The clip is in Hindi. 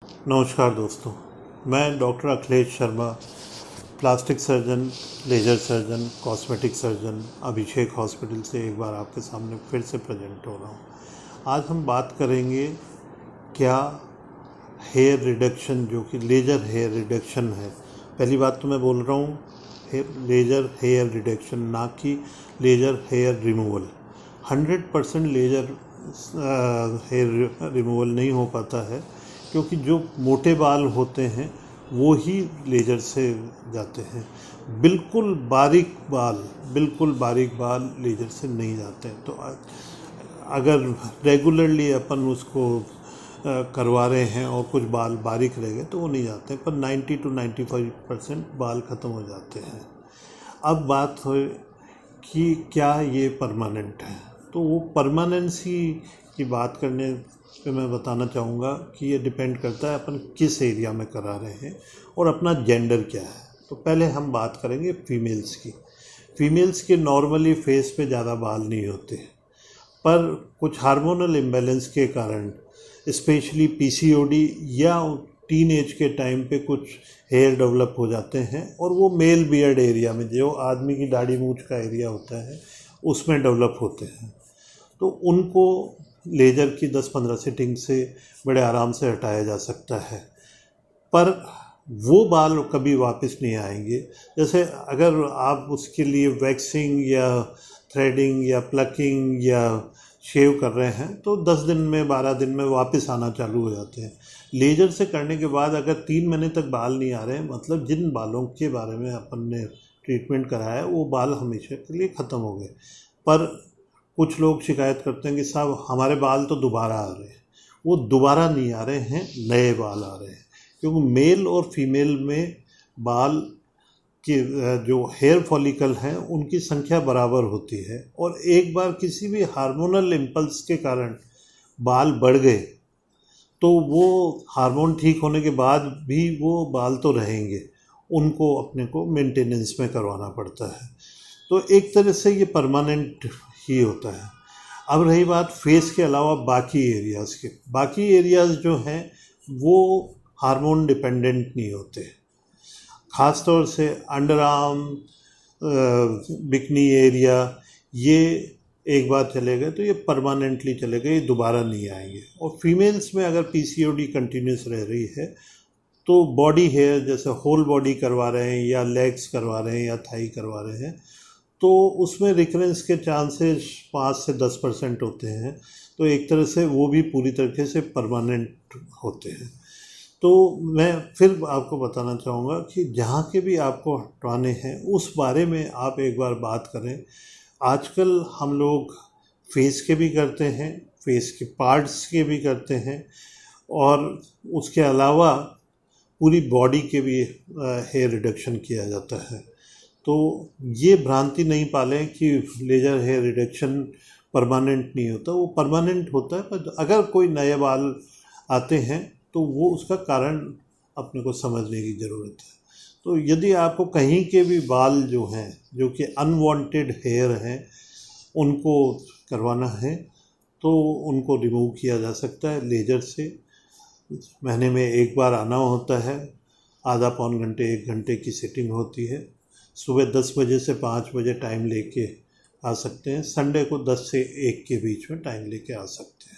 नमस्कार दोस्तों, मैं doctor Akhilesh Sharma, plastic surgeon, laser surgeon, cosmetic surgeon, Abhishek hospital से एक बार आपके सामने फिर से प्रेजेंट हो रहा हूँ। आज हम बात करेंगे क्या हेयर रिडक्शन, जो कि लेज़र हेयर रिडक्शन है। पहली बात तो मैं बोल रहा हूँ लेज़र हेयर रिडक्शन, ना कि laser hair removal. 100% laser hair removal नहीं हो पाता है, क्योंकि जो मोटे बाल होते हैं वो ही लेज़र से जाते हैं। बिल्कुल बारीक बाल लेज़र से नहीं जाते हैं। तो अगर रेगुलरली अपन उसको करवा रहे हैं और कुछ बाल बारीक रह गए तो वो नहीं जाते, पर 90 to 95% बाल ख़त्म हो जाते हैं। अब बात हो कि क्या ये परमानेंट है, तो वो परमानेंसी की बात करने पे मैं बताना चाहूँगा कि ये डिपेंड करता है अपन किस एरिया में करा रहे हैं और अपना जेंडर क्या है। तो पहले हम बात करेंगे फीमेल्स की। फीमेल्स के नॉर्मली फेस पे ज़्यादा बाल नहीं होते, पर कुछ हार्मोनल इम्बैलेंस के कारण, स्पेशली पीसीओडी या टीन एज के टाइम पे कुछ हेयर डेवलप हो जाते हैं, और वो मेल बियर्ड एरिया में, जो आदमी की दाढ़ी मूंछ का एरिया होता है, उसमें डेवलप होते हैं। तो उनको लेज़र की 10-15 सिटिंग से बड़े आराम से हटाया जा सकता है, पर वो बाल कभी वापस नहीं आएंगे। जैसे अगर आप उसके लिए वैक्सिंग या थ्रेडिंग या प्लकिंग या शेव कर रहे हैं तो 10 दिन में 12 दिन में वापस आना चालू हो जाते हैं। लेज़र से करने के बाद अगर 3 महीने तक बाल नहीं आ रहे हैं, मतलब जिन बालों के बारे में अपन ने ट्रीटमेंट कराया है वो बाल हमेशा के लिए ख़त्म हो गए। पर कुछ लोग शिकायत करते हैं कि साहब हमारे बाल तो दोबारा आ रहे हैं। वो दोबारा नहीं आ रहे हैं, नए बाल आ रहे हैं, क्योंकि मेल और फीमेल में बाल की जो हेयर फॉलिकल हैं उनकी संख्या बराबर होती है, और एक बार किसी भी हार्मोनल इम्पल्स के कारण बाल बढ़ गए तो वो हार्मोन ठीक होने के बाद भी वो बाल तो रहेंगे, उनको अपने को मेंटेनेंस में करवाना पड़ता है। तो एक तरह से ये परमानेंट ही होता है। अब रही बात फेस के अलावा बाकी एरियाज़ के, बाकी एरियाज़ जो हैं वो हार्मोन डिपेंडेंट नहीं होते। ख़ास तौर से अंडर आर्म, बिकनी एरिया, ये एक बार चले गए तो ये परमानेंटली चले गए, ये दोबारा नहीं आएंगे। और फीमेल्स में अगर पीसीओडी कंटिन्यूस रह रही है तो बॉडी हेयर, जैसे होल बॉडी करवा रहे हैं या लेग्स करवा रहे हैं या थाई करवा रहे हैं, तो उसमें रिकरेंस के चांसेस 5 से 10% होते हैं। तो एक तरह से वो भी पूरी तरीके से परमानेंट होते हैं। तो मैं फिर आपको बताना चाहूँगा कि जहाँ के भी आपको हटवाने हैं उस बारे में आप एक बार बात करें। आजकल हम लोग फेस के भी करते हैं, फेस के पार्ट्स के भी करते हैं, और उसके अलावा पूरी बॉडी के भी हेयर रिडक्शन किया जाता है। तो ये भ्रांति नहीं पालें कि लेज़र हेयर रिडक्शन परमानेंट नहीं होता, वो परमानेंट होता है, पर अगर कोई नए बाल आते हैं तो वो उसका कारण अपने को समझने की ज़रूरत है। तो यदि आपको कहीं के भी बाल जो हैं, जो कि अनवांटेड हेयर हैं, उनको करवाना है तो उनको रिमूव किया जा सकता है लेज़र से। महीने में एक बार आना होता है, आधा पौन घंटे 1 घंटे की सिटिंग होती है। सुबह 10 बजे से 5 बजे टाइम लेके आ सकते हैं, संडे को 10 से 1 के बीच में टाइम लेके आ सकते हैं।